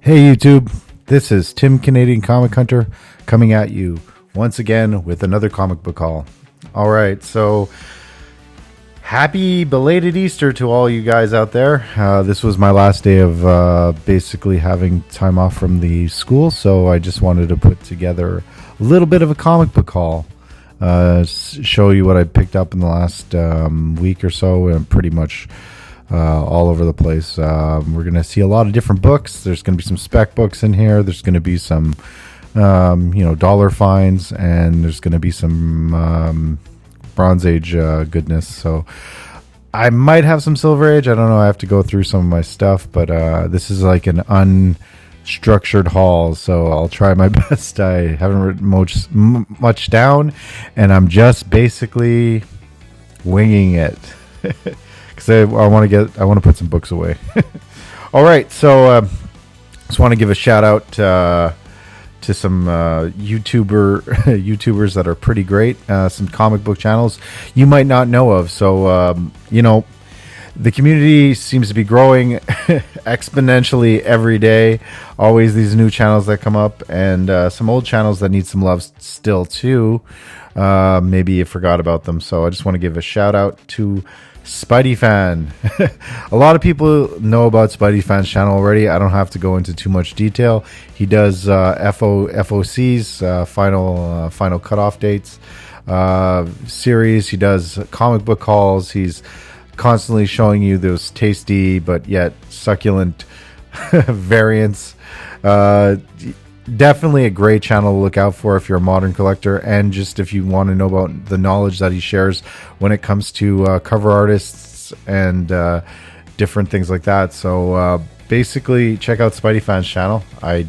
Hey YouTube, this is Tim Canadian Comic Hunter coming at you once again with another comic book haul. Alright, so happy belated Easter to all you guys out there. This was my last day of basically having time off from the school, so I just wanted to put together a little bit of a comic book haul. Show you what I picked up in the last week or so, and pretty much all over the place. We're going to see a lot of different books. There's going to be some spec books in here. There's going to be some, dollar finds, and there's going to be some Bronze Age goodness. So I might have some Silver Age. I don't know. I have to go through some of my stuff, but this is like an unstructured haul, so I'll try my best. I haven't written much down, and I'm just basically winging it. Because I want to put some books away. All right, so just want to give a shout out to some YouTubers that are pretty great. Some comic book channels you might not know of. So the community seems to be growing exponentially every day. Always these new channels that come up, and some old channels that need some love still too. Maybe you forgot about them. So I just want to give a shout out to Spidey Fan. A lot of people know about Spidey Fan's channel already. I don't have to go into too much detail. He does FOCs, final cutoff dates series. He does comic book hauls. He's constantly showing you those tasty but yet succulent variants. Definitely a great channel to look out for if you're a modern collector, and just if you want to know about the knowledge that he shares when it comes to cover artists and different things like that. So basically check out Spidey Fan's channel. I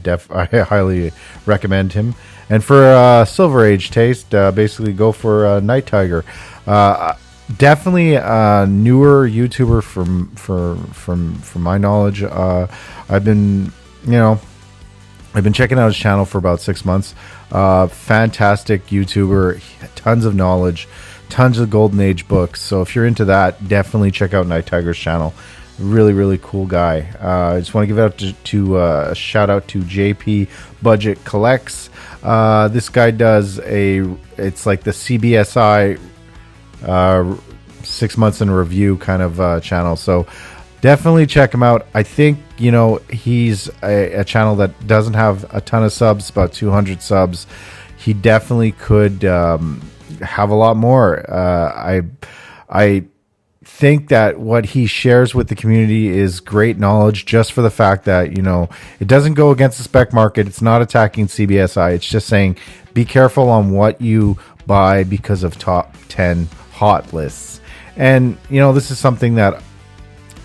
highly recommend him. And for Silver Age taste, basically go for Night Tiger. Definitely a newer YouTuber from my knowledge. I've been checking out his channel for about 6 months. Fantastic YouTuber, tons of knowledge, tons of Golden Age books. So if you're into that, definitely check out Night Tiger's channel. Really, really cool guy. I just want to give it up to a shout out to JP Budget Collects. This guy does it's like the CBSI 6 months in review kind of channel. So definitely check him out. I think, he's a channel that doesn't have a ton of subs, about 200 subs. He definitely could have a lot more. I think that what he shares with the community is great knowledge, just for the fact that, it doesn't go against the spec market. It's not attacking CBSI. It's just saying be careful on what you buy because of top 10 hot lists. And, this is something that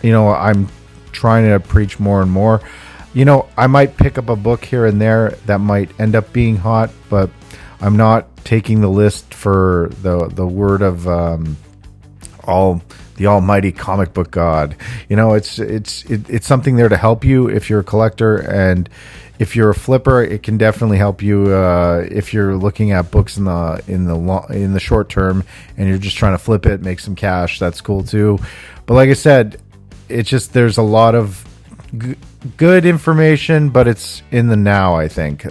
I'm trying to preach more and more. I might pick up a book here and there that might end up being hot, but I'm not taking the list for the word of the almighty comic book god. It's something there to help you if you're a collector, and if you're a flipper, it can definitely help you if you're looking at books in the short term and you're just trying to flip it, make some cash. That's cool too. But like I said, it's just there's a lot of good information, but it's in the now. I think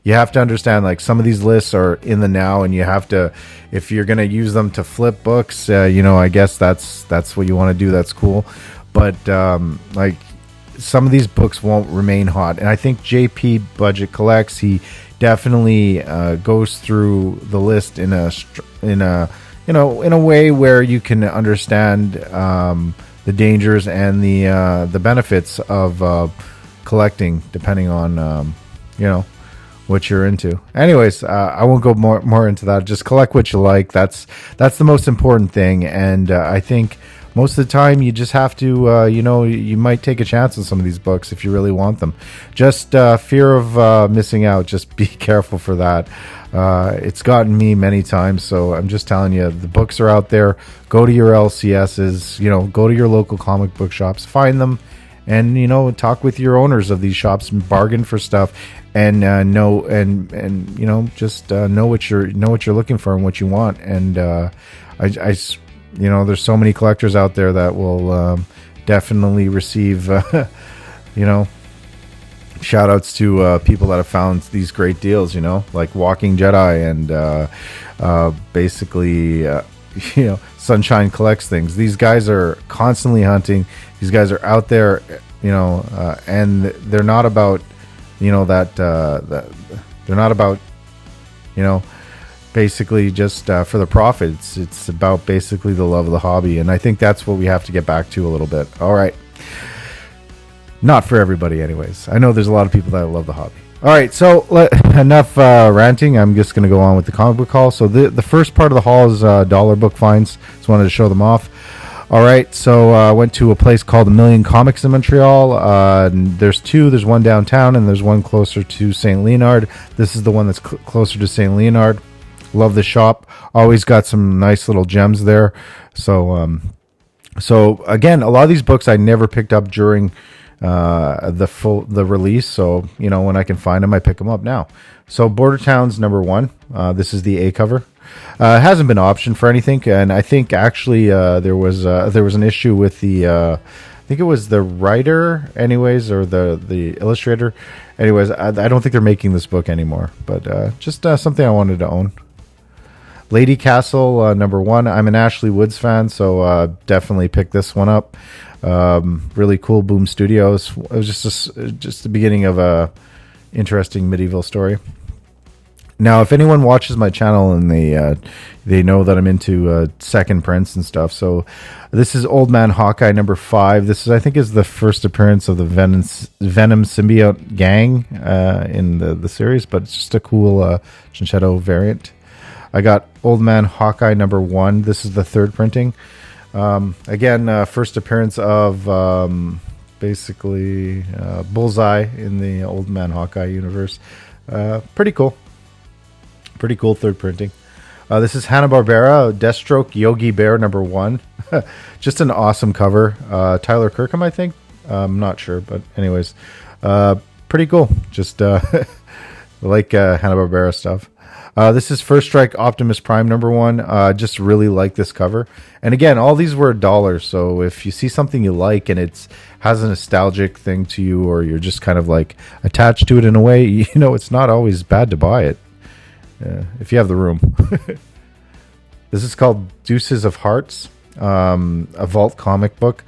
you have to understand, some of these lists are in the now, and you have to, if you're going to use them to flip books, I guess that's what you want to do. That's cool. But some of these books won't remain hot, and I think JP Budget Collects, he definitely goes through the list in a way where you can understand the dangers and the benefits of collecting, depending on what you're into. Anyways, I won't go more into that. Just collect what you like. That's the most important thing. And I think most of the time you just have to you might take a chance on some of these books if you really want them. Just fear of missing out. Just be careful for that. It's gotten me many times, so I'm just telling you, the books are out there. Go to your LCSs, go to your local comic book shops, find them, and talk with your owners of these shops and bargain for stuff, and know what you're looking for and what you want. And there's so many collectors out there that will definitely receive shout outs to people that have found these great deals, like Walking Jedi and basically, Sunshine Collects things. These guys are constantly hunting. These guys are out there, and they're not about, that they're not about, basically just for the profits. It's about basically the love of the hobby. And I think that's what we have to get back to a little bit. All right. Not for everybody, anyways. I know there's a lot of people that love the hobby. All right, so enough ranting. I'm just going to go on with the comic book haul. So the first part of the haul is dollar book finds. Just wanted to show them off. All right, so I went to a place called A Million Comics in Montreal. There's two. There's one downtown, and there's one closer to St. Leonard. This is the one that's closer to St. Leonard. Love the shop. Always got some nice little gems there. So again, a lot of these books I never picked up during the release, so when I can find them, I pick them up now. So Border Towns #1. This is the A cover. It hasn't been optioned for anything, and I think actually there was an issue with the I think it was the writer, anyways, or the illustrator. Anyways, I don't think they're making this book anymore, but just something I wanted to own. Lady Castle #1. I'm an Ashley Woods fan, so definitely pick this one up. Really cool. Boom Studios. It was just the beginning of a interesting medieval story. Now, if anyone watches my channel and they know that I'm into second prints and stuff, so this is Old Man Hawkeye #5. This I think is the first appearance of the Venom symbiote gang in the series, but it's just a cool Chinchetto variant. I got Old Man Hawkeye #1. This is the third printing. Again, first appearance of basically Bullseye in the Old Man Hawkeye universe. Pretty cool. Pretty cool third printing. This is Hanna-Barbera, Deathstroke Yogi Bear #1. Just an awesome cover. Tyler Kirkham, I think. I'm not sure, but anyways, pretty cool. Just like Hanna-Barbera stuff. This is First Strike Optimus Prime #1. Just really like this cover. And again, all these were $1. So if you see something you like and it has a nostalgic thing to you, or you're just kind of like attached to it in a way, it's not always bad to buy it if you have the room. This is called Deuces of Hearts, a Vault comic book.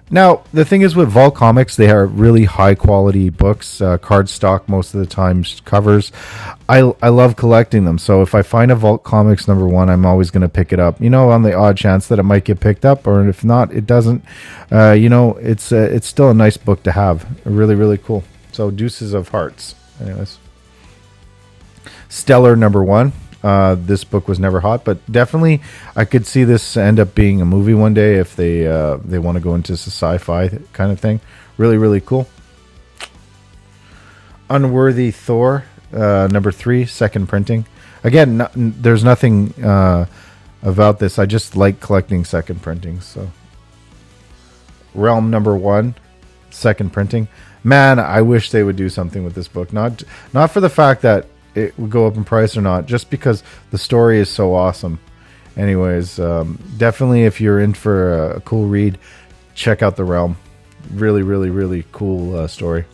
Now, the thing is with Vault Comics, they are really high-quality books, cardstock most of the time, covers. I love collecting them, so if I find a Vault Comics #1, I'm always going to pick it up, on the odd chance that it might get picked up, or if not, it doesn't. It's still a nice book to have. Really, really cool. So, Deuces of Hearts. Anyways. Stellar #1. This book was never hot, but definitely I could see this end up being a movie one day if they want to go into sci-fi kind of thing. Really, really cool. Unworthy Thor #3, second printing. Again, there's nothing about this. I just like collecting second printings. So Realm #1, second printing. Man, I wish they would do something with this book. Not for the fact that it would go up in price or not, just because the story is so awesome. Anyways, definitely if you're in for a cool read, check out The Realm. Really, really, really cool story.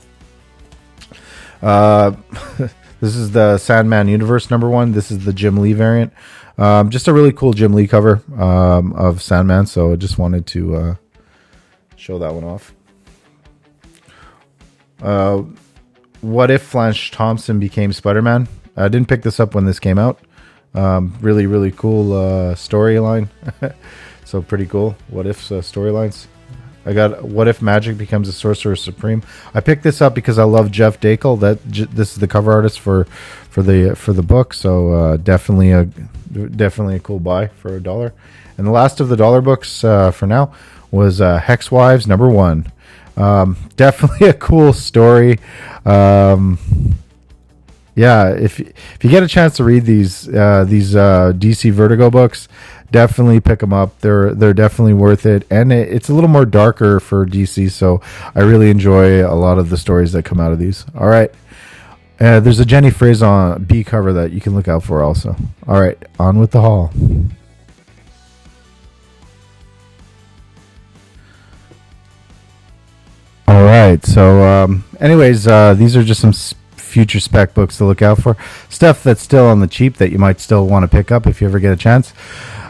This is the Sandman Universe #1. This is the Jim Lee variant. Just a really cool Jim Lee cover of Sandman, so I just wanted to show that one off. What if Flash Thompson became Spider-Man? I didn't pick this up when this came out. Really, really cool storyline. So pretty cool. What if storylines? I got What If Magic Becomes a Sorcerer Supreme. I picked this up because I love Jeff Dakel. This is the cover artist for the book. So definitely a cool buy for $1. And the last of the dollar books for now was Hex Wives #1. Definitely a cool story. Yeah, if you get a chance to read these DC Vertigo books, definitely pick them up. They're definitely worth it, and it's a little more darker for DC. So I really enjoy a lot of the stories that come out of these. All right, there's a Jenny Frison B cover that you can look out for also. All right, on with the haul. All right, right. So, anyways, these are just some future spec books to look out for. Stuff that's still on the cheap that you might still want to pick up if you ever get a chance.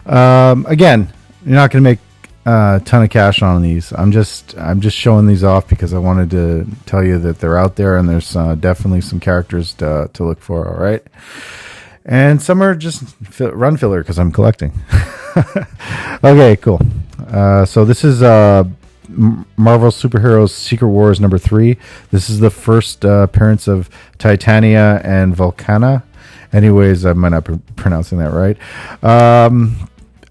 Again, you're not going to make a ton of cash on these. I'm just showing these off because I wanted to tell you that they're out there, and there's definitely some characters to look for. All right, and some are just run filler because I'm collecting. Okay, cool. So this is Marvel Superheroes Secret Wars number 3. This is the first appearance of Titania and Volcana. Anyways, I might not be pronouncing that right.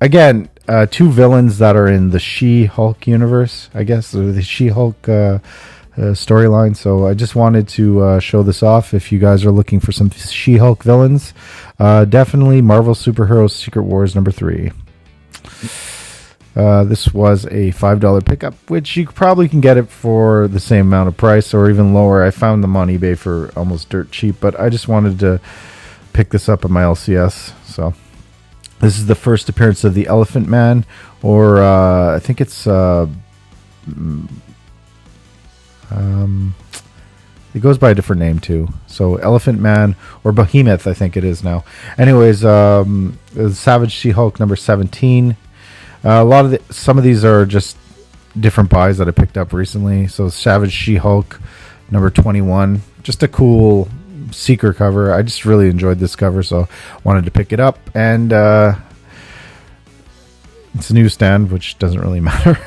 Again, 2 villains that are in the She-Hulk universe, I guess, or the She-Hulk storyline. So I just wanted to show this off. If you guys are looking for some She-Hulk villains, definitely Marvel Superheroes Secret Wars number 3. This was a $5 pickup, which you probably can get it for the same amount of price or even lower. I found them on eBay for almost dirt cheap, but I just wanted to pick this up at my LCS. So this is the first appearance of the Elephant Man, or I think it's it goes by a different name too. So Elephant Man or Behemoth, I think it is now. Anyways, Savage She-Hulk number 17. Some of these are just different buys that I picked up recently. So Savage She-Hulk number 21, just a cool Seeker cover. I just really enjoyed this cover, so wanted to pick it up. And it's a newsstand, which doesn't really matter.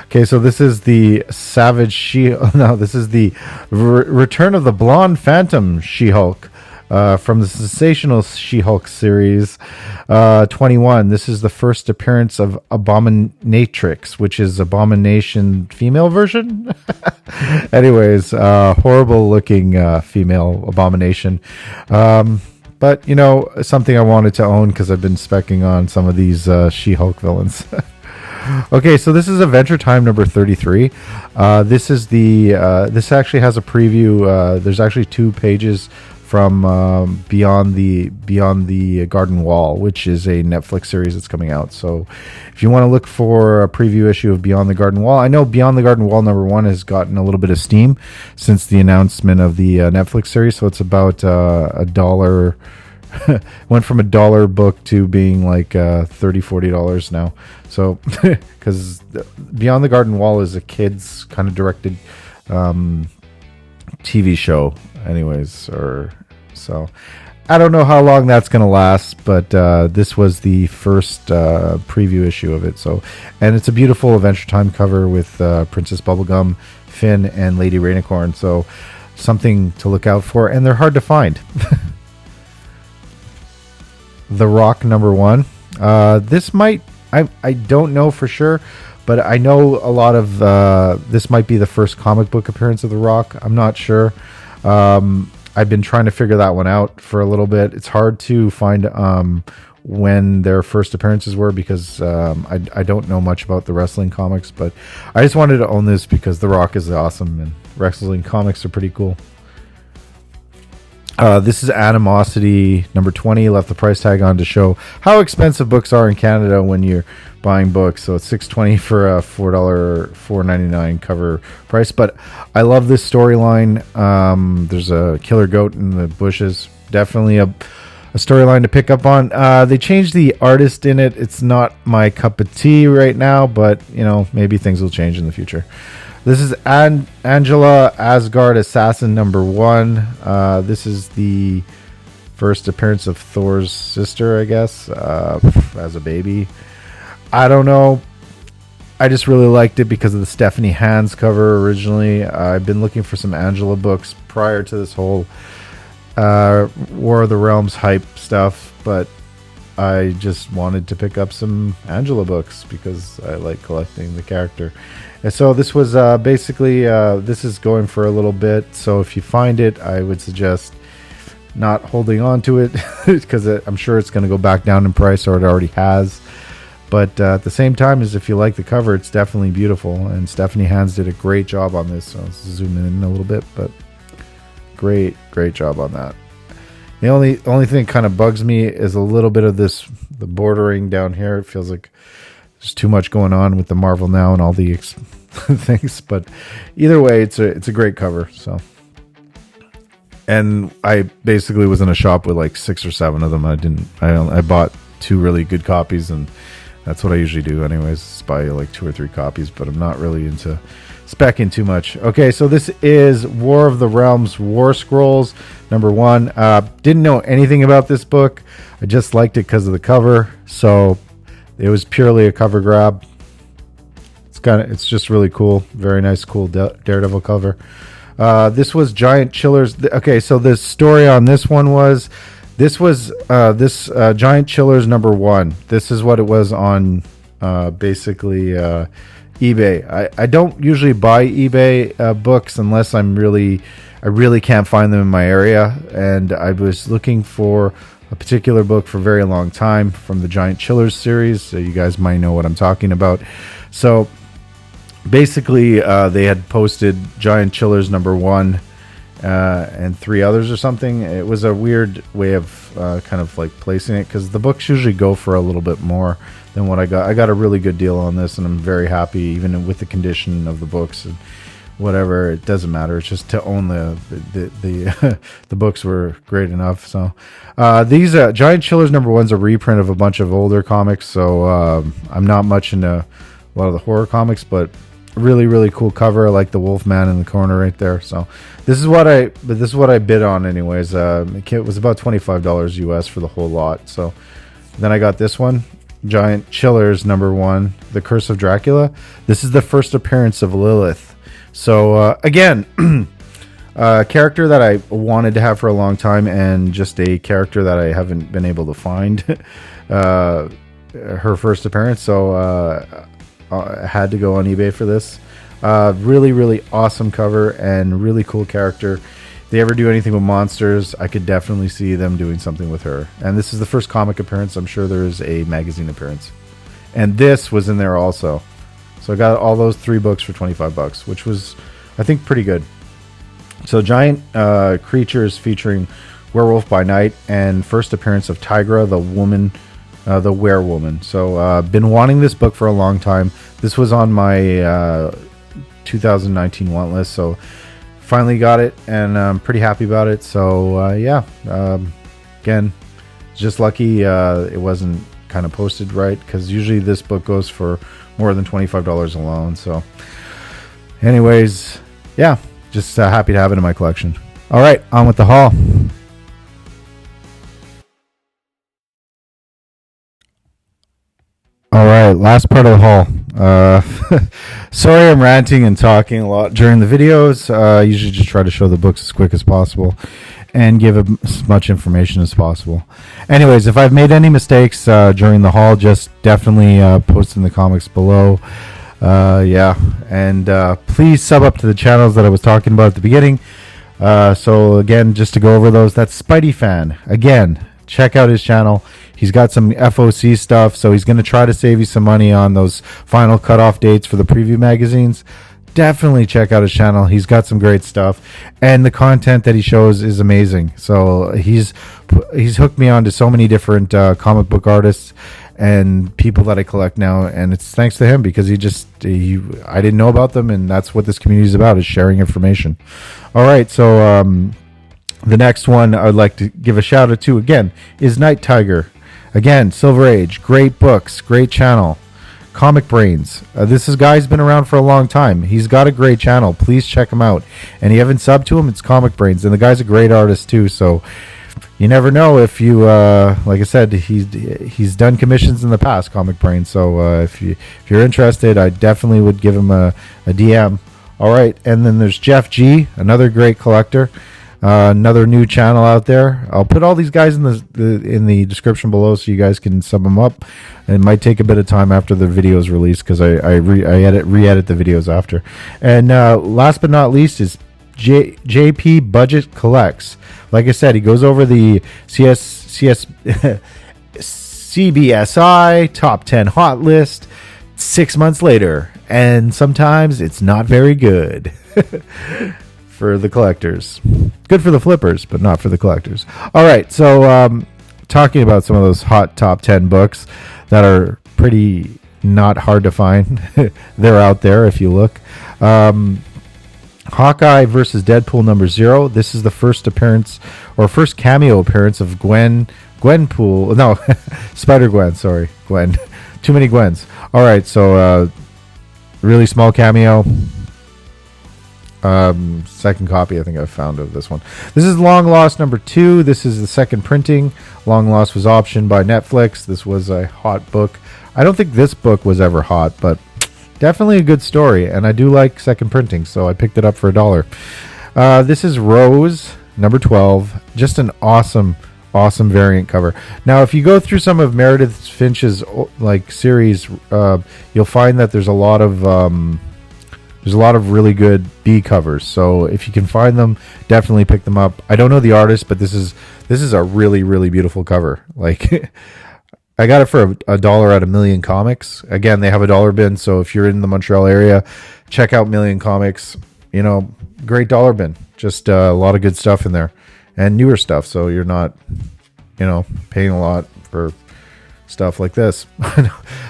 Okay, so this is the Savage this is the Return of the Blonde Phantom She-Hulk. From the sensational She-Hulk series 21. This is the first appearance of Abominatrix, which is Abomination female version. Anyways, horrible looking female Abomination. But, you know, something I wanted to own because I've been specking on some of these She-Hulk villains. Okay, so this is Adventure Time number 33. This is this actually has a preview. There's actually 2 pages from Beyond the Garden Wall, which is a Netflix series that's coming out. So if you want to look for a preview issue of Beyond the Garden Wall, I know Beyond the Garden Wall number 1 has gotten a little bit of steam since the announcement of the Netflix series. So it's about $1. Went from $1 book to being like $30-$40 now. So because Beyond the Garden Wall is a kids kind of directed TV show. Anyways, so I don't know how long that's going to last, but this was the first preview issue of it. So, and it's a beautiful Adventure Time cover with Princess Bubblegum, Finn, and Lady Rainicorn. So something to look out for, and they're hard to find. The Rock number 1. This might, I don't know for sure, but I know a lot of this might be the first comic book appearance of The Rock. I'm not sure. I've been trying to figure that one out for a little bit. It's hard to find when their first appearances were because I don't know much about the wrestling comics, but I just wanted to own this because The Rock is awesome and wrestling comics are pretty cool. This is Animosity number 20. Left the price tag on to show how expensive books are in Canada when you're buying books. So it's $6.20 for a $4.99 cover price. But I love this storyline. There's a killer goat in the bushes. Definitely a storyline to pick up on. They changed the artist in it. It's not my cup of tea right now, but you know, maybe things will change in the future. This is Angela Asgard Assassin number 1. This is the first appearance of Thor's sister, I guess, as a baby. I don't know. I just really liked it because of the Stephanie Hans cover originally. I've been looking for some Angela books prior to this whole War of the Realms hype stuff, but I just wanted to pick up some Angela books because I like collecting the character. And so this was basically, this is going for a little bit. So if you find it, I would suggest not holding on to it because I'm sure it's going to go back down in price, or it already has. But at the same time, as if you like the cover, it's definitely beautiful. And Stephanie Hans did a great job on this. So let's zoom in a little bit, but great job on that. The only thing that kind of bugs me is a little bit of the bordering down here. It feels like there's too much going on with the Marvel Now and all the things. But either way, it's a great cover. So, and I basically was in a shop with like 6 or 7 of them. I bought 2 really good copies, and that's what I usually do anyways, is buy like 2 or 3 copies, but I'm not really into specking too much. Okay, so this is War of the Realms War Scrolls #1. Didn't know anything about this book. I just liked it because of the cover, so it was purely a cover grab. It's just really cool. Very nice, cool Daredevil cover. This was Giant Chillers. Okay, so the story on this one was Giant Chillers #1. This is what it was on basically eBay. I don't usually buy eBay books unless I really can't find them in my area, and I was looking for a particular book for a very long time from the Giant Chillers series, so you guys might know what I'm talking about. So basically they had posted Giant Chillers #1 and 3 others or something. It was a weird way of kind of like placing it, because the books usually go for a little bit more than what I got. I got a really good deal on this, and I'm very happy, even with the condition of the books and whatever. It doesn't matter. It's just to own the the books were great enough. So these Giant Chillers #1's a reprint of a bunch of older comics. So I'm not much into a lot of the horror comics, but really cool cover. I like the Wolfman in the corner right there. So this is what I bid on anyways. It was about $25 US for the whole lot. So then I got this one, Giant Chillers #1, The Curse of Dracula. This is the first appearance of Lilith. So again, a character that I wanted to have for a long time, and just a character that I haven't been able to find her first appearance. So I had to go on eBay for this. Really awesome cover and really cool character. If they ever do anything with monsters, I could definitely see them doing something with her. And this is the first comic appearance. I'm sure there's a magazine appearance. And this was in there also. So I got all those 3 books for $25, which was, I think, pretty good. So giant creatures featuring Werewolf by Night, and first appearance of Tigra, the woman, the Werewoman. So been wanting this book for a long time. This was on my 2019 want list, so finally got it, and I'm pretty happy about it. So yeah, again, just lucky it wasn't kind of posted right, because usually this book goes for more than $25 alone. So anyways, yeah, just happy to have it in my collection. All right, on with the haul. All right, last part of the haul. Sorry I'm ranting and talking a lot during the videos. I usually just try to show the books as quick as possible and give as much information as possible. Anyways, if I've made any mistakes during the haul, just definitely post in the comments below. Yeah, and please sub up to the channels that I was talking about at the beginning. So again, just to go over those, that's Spidey Fan. Again, check out his channel. He's got some FOC stuff, so he's going to try to save you some money on those final cutoff dates for the preview magazines. Definitely check out his channel. He's got some great stuff, and the content that he shows is amazing. So he's hooked me on to so many different comic book artists and people that I collect now, and it's thanks to him, because I didn't know about them, and that's what this community is about, is sharing information. All right, so the next one I'd like to give a shout out to again is Night Tiger. Again, Silver Age, great books, great channel. Comic Brains. This guy's been around for a long time. He's got a great channel. Please check him out. And you haven't subbed to him, it's Comic Brains. And the guy's a great artist too. So you never know if you, like I said, he's done commissions in the past, Comic Brains. So if you're interested, I definitely would give him a DM. All right, and then there's Jeff G, another great collector. Another new channel out there. I'll put all these guys in the description below, so you guys can sub them up. It might take a bit of time after the video is released, because I re-edit the videos after. And last but not least is JP Budget Collects. Like I said, he goes over the CBSI top 10 hot list 6 months later, and sometimes it's not very good. For the collectors. Good for the flippers, but not for the collectors. All right, so talking about some of those hot top 10 books that are pretty not hard to find. They're out there if you look. Hawkeye versus Deadpool #0. This is the first appearance or first cameo appearance of Gwenpool. No, Spider-Gwen. Sorry, Gwen. Too many Gwens. All right, so really small cameo. Second copy I think I found of this one. This is Long Lost #2. This is the second printing. Long Lost was optioned by Netflix. This was a hot book. I don't think this book was ever hot, but definitely a good story, and I do like second printing, so I picked it up for $1. This is Rose #12. Just an awesome variant cover. Now, if you go through some of Meredith Finch's like series, you'll find that there's a lot of really good B covers. So if you can find them, definitely pick them up. I don't know the artist, but this is a really, really beautiful cover. Like I got it for $1 at A Million Comics. Again, they have a dollar bin, so if you're in the Montreal area, check out Million Comics. You know, great dollar bin. Just a lot of good stuff in there and newer stuff, so you're not, paying a lot for stuff like this.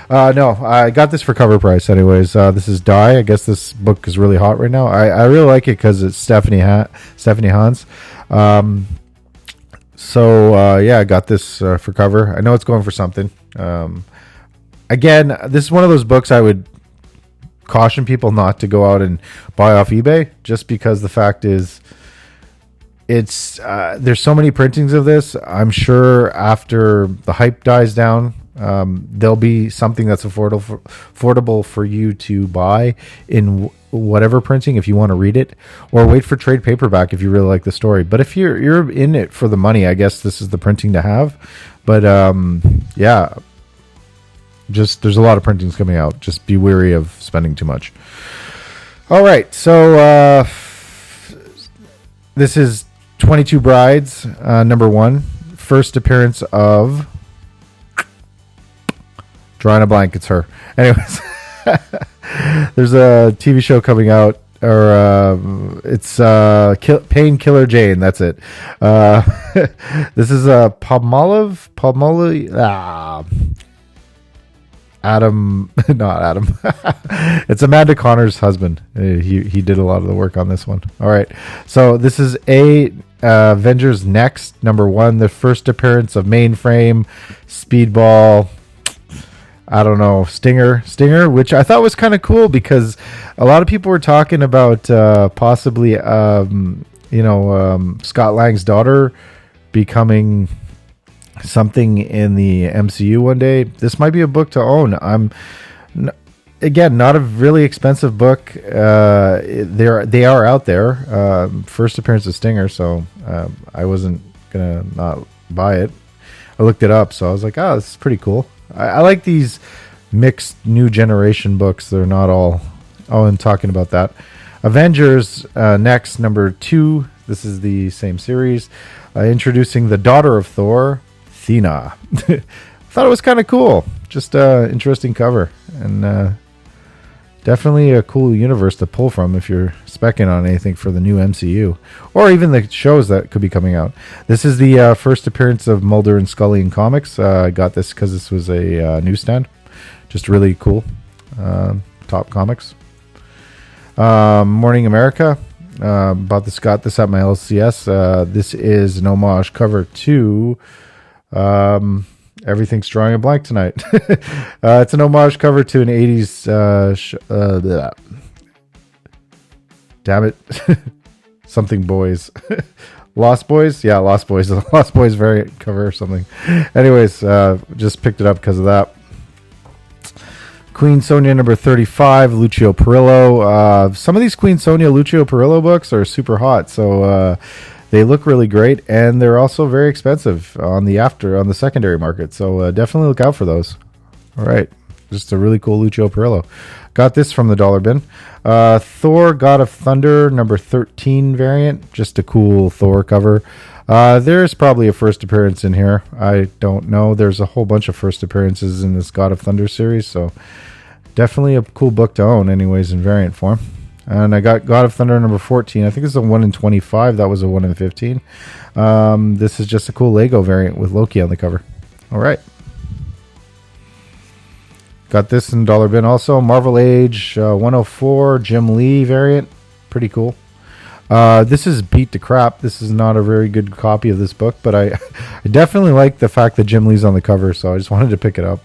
No, I got this for cover price anyways. This is Die. I guess this book is really hot right now. I really like it because it's Stephanie Hans. I got this for cover. I know it's going for something. Again, this is one of those books I would caution people not to go out and buy off eBay, just because the fact is it's there's so many printings of this. I'm sure after the hype dies down, there'll be something that's affordable for you to buy in whatever printing if you want to read it, or wait for trade paperback if you really like the story. But if you're in it for the money, I guess this is the printing to have. But just there's a lot of printings coming out. Just be wary of spending too much. All right, so this is 22 Brides #1, first appearance of, drawing a blank, it's her. Anyways, there's a TV show coming out, or it's Painkiller Jane. That's it. This is Palmolive. Adam, not Adam. It's Amanda Connor's husband. He did a lot of the work on this one. All right, so this is Avengers Next #1, the first appearance of Mainframe, Speedball. I don't know, Stinger, which I thought was kind of cool because a lot of people were talking about possibly, Scott Lang's daughter becoming something in the MCU one day. This might be a book to own. Again, not a really expensive book. They are out there. First appearance of Stinger, so I wasn't gonna not buy it. I looked it up, so I was like, oh, this is pretty cool. I like these mixed new generation books. They're not all... Oh, and talking about that, Avengers Next #2. This is the same series. Introducing the daughter of Thor, Thena. Thought it was kind of cool. Just interesting cover. And definitely a cool universe to pull from if you're specking on anything for the new MCU. Or even the shows that could be coming out. This is the first appearance of Mulder and Scully in comics. I got this because this was a newsstand. Just really cool. Top Comics. Morning America. Got this at my LCS. This is an homage cover to Everything's Drawing a Blank Tonight. It's an homage cover to an 80s damn it. Something Boys. Lost Boys? Yeah, Lost Boys. Lost Boys variant cover or something. Anyways, just picked it up because of that. Queen Sonia #35, Lucio Perillo. Some of these Queen Sonia Lucio Perillo books are super hot, so they look really great, and they're also very expensive on the secondary market. So definitely look out for those. All right, just a really cool Lucio Perillo. Got this from the dollar bin. Thor: God of Thunder #13 variant. Just a cool Thor cover. There's probably a first appearance in here. I don't know. There's a whole bunch of first appearances in this God of Thunder series, so definitely a cool book to own anyways in variant form. And I got God of Thunder #14. I think it's a 1 in 25. That was a 1 in 15. This is just a cool Lego variant with Loki on the cover. All right. Got this in dollar bin also. Marvel Age 104 Jim Lee variant. Pretty cool. This is beat to crap. This is not a very good copy of this book, but I definitely like the fact that Jim Lee's on the cover, so I just wanted to pick it up.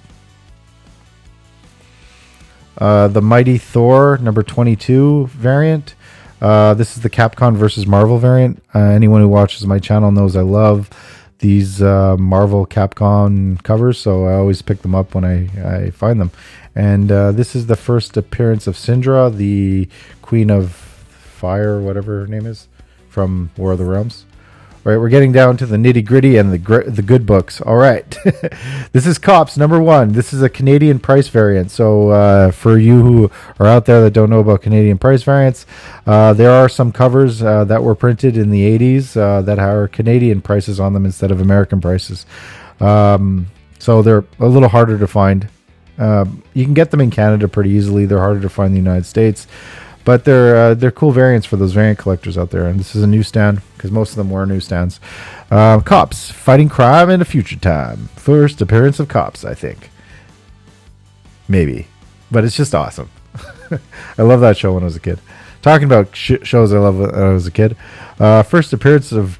The Mighty Thor number 22 variant. This is the Capcom versus Marvel variant. Anyone who watches my channel knows I love these Marvel Capcom covers, so I always pick them up when I find them. And this is the first appearance of Syndra, the Queen of Fire, whatever her name is, from War of the Realms. All right, we're getting down to the nitty gritty and the good books. All right, this is Cops number 1. This is a Canadian price variant. So for you who are out there that don't know about Canadian price variants, there are some covers that were printed in the 80s that are Canadian prices on them instead of American prices. So they're a little harder to find. You can get them in Canada pretty easily. They're harder to find in the United States. But they're cool variants for those variant collectors out there. And this is a newsstand, because most of them were newsstands. Cops, fighting crime in a future time. First appearance of Cops, I think. Maybe. But it's just awesome. I love that show when I was a kid. Talking about shows I love when I was a kid. First appearance of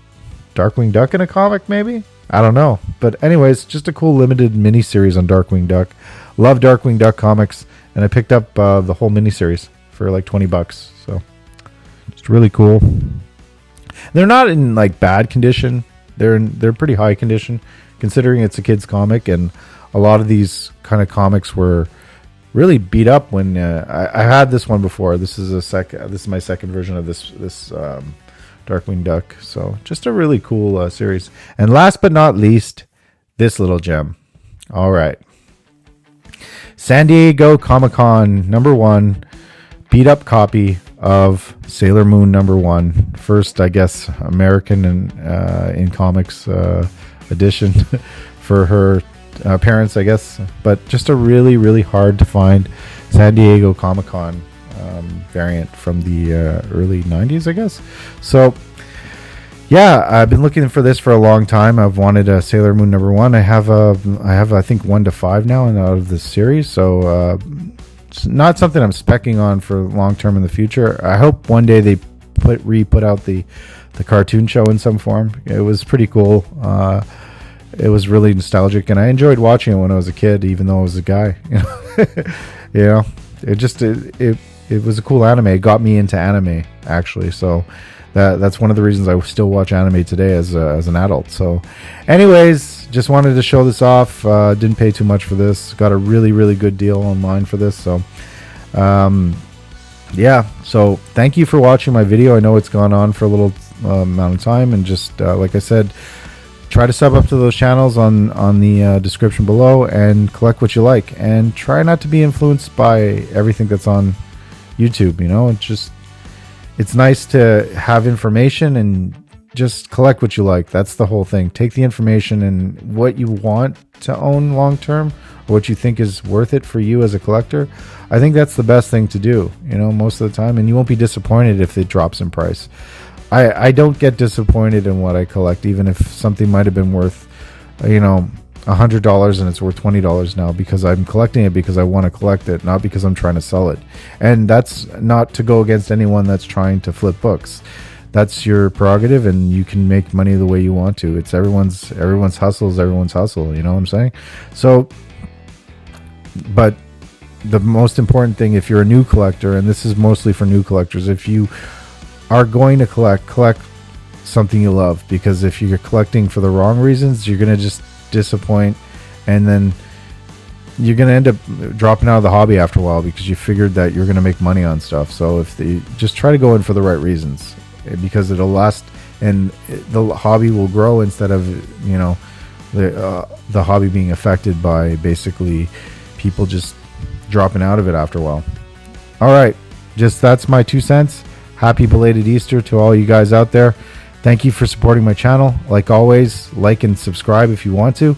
Darkwing Duck in a comic, maybe? I don't know. But anyways, just a cool limited miniseries on Darkwing Duck. Love Darkwing Duck comics. And I picked up the whole miniseries for like $20, so it's really cool. They're not in like bad condition. They're pretty high condition, considering it's a kid's comic, and a lot of these kind of comics were really beat up when I had this one before. This is my second version of this Darkwing Duck. So just a really cool series. And last but not least, this little gem. All right, San Diego Comic-Con number 1. Beat up copy of Sailor Moon number 1, first, I guess, American and in comics edition for her parents, I guess. But just a really, really hard to find San Diego Comic-Con variant from the early 90s, I guess. So yeah, I've been looking for this for a long time. I've wanted a Sailor Moon number 1. I have I think 1 to 5 now out of this series. So it's not something I'm specking on for long term in the future. I hope one day they re-put out the cartoon show in some form. It was pretty cool. It was really nostalgic, and I enjoyed watching it when I was a kid, even though I was a guy. You know, it was a cool anime. It got me into anime, actually. So that's one of the reasons I still watch anime today as an adult. So anyways, just wanted to show this off. Didn't pay too much for this. Got a really, really good deal online for this. So yeah, so thank you for watching my video. I know it's gone on for a little amount of time, and just like I said, try to sub up to those channels on the description below, and collect what you like, and try not to be influenced by everything that's on YouTube. You know, it's nice to have information and just collect what you like. That's the whole thing. Take the information and what you want to own long term, or what you think is worth it for you as a collector. I think that's the best thing to do, you know, most of the time, and you won't be disappointed if it drops in price. I don't get disappointed in what I collect, even if something might have been worth, you know, $100 and it's worth $20 now, because I'm collecting it because I want to collect it, not because I'm trying to sell it. And that's not to go against anyone that's trying to flip books. That's your prerogative, and you can make money the way you want to. It's everyone's hustle is everyone's hustle. You know what I'm saying? So, but the most important thing, if you're a new collector, and this is mostly for new collectors, if you are going to collect something you love, because if you're collecting for the wrong reasons, you're going to just disappoint, and then you're going to end up dropping out of the hobby after a while, because you figured that you're going to make money on stuff. So if just try to go in for the right reasons, because it'll last, and the hobby will grow, instead of, you know, the hobby being affected by basically people just dropping out of it after a while. All right, that's my 2 cents. Happy belated Easter to all you guys out there. Thank you for supporting my channel. Like always, like and subscribe if you want to.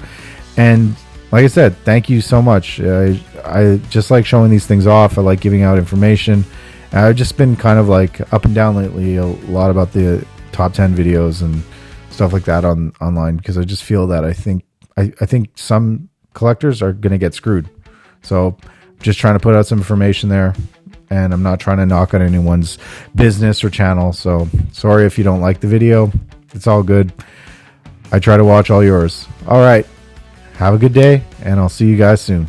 And like I said, thank you so much. I just like showing these things off. I like giving out information. I've just been kind of like up and down lately, a lot about the top 10 videos and stuff like that online, because I just feel that I think some collectors are going to get screwed. So just trying to put out some information there, and I'm not trying to knock on anyone's business or channel. So sorry if you don't like the video. It's all good. I try to watch all yours. All right. Have a good day, and I'll see you guys soon.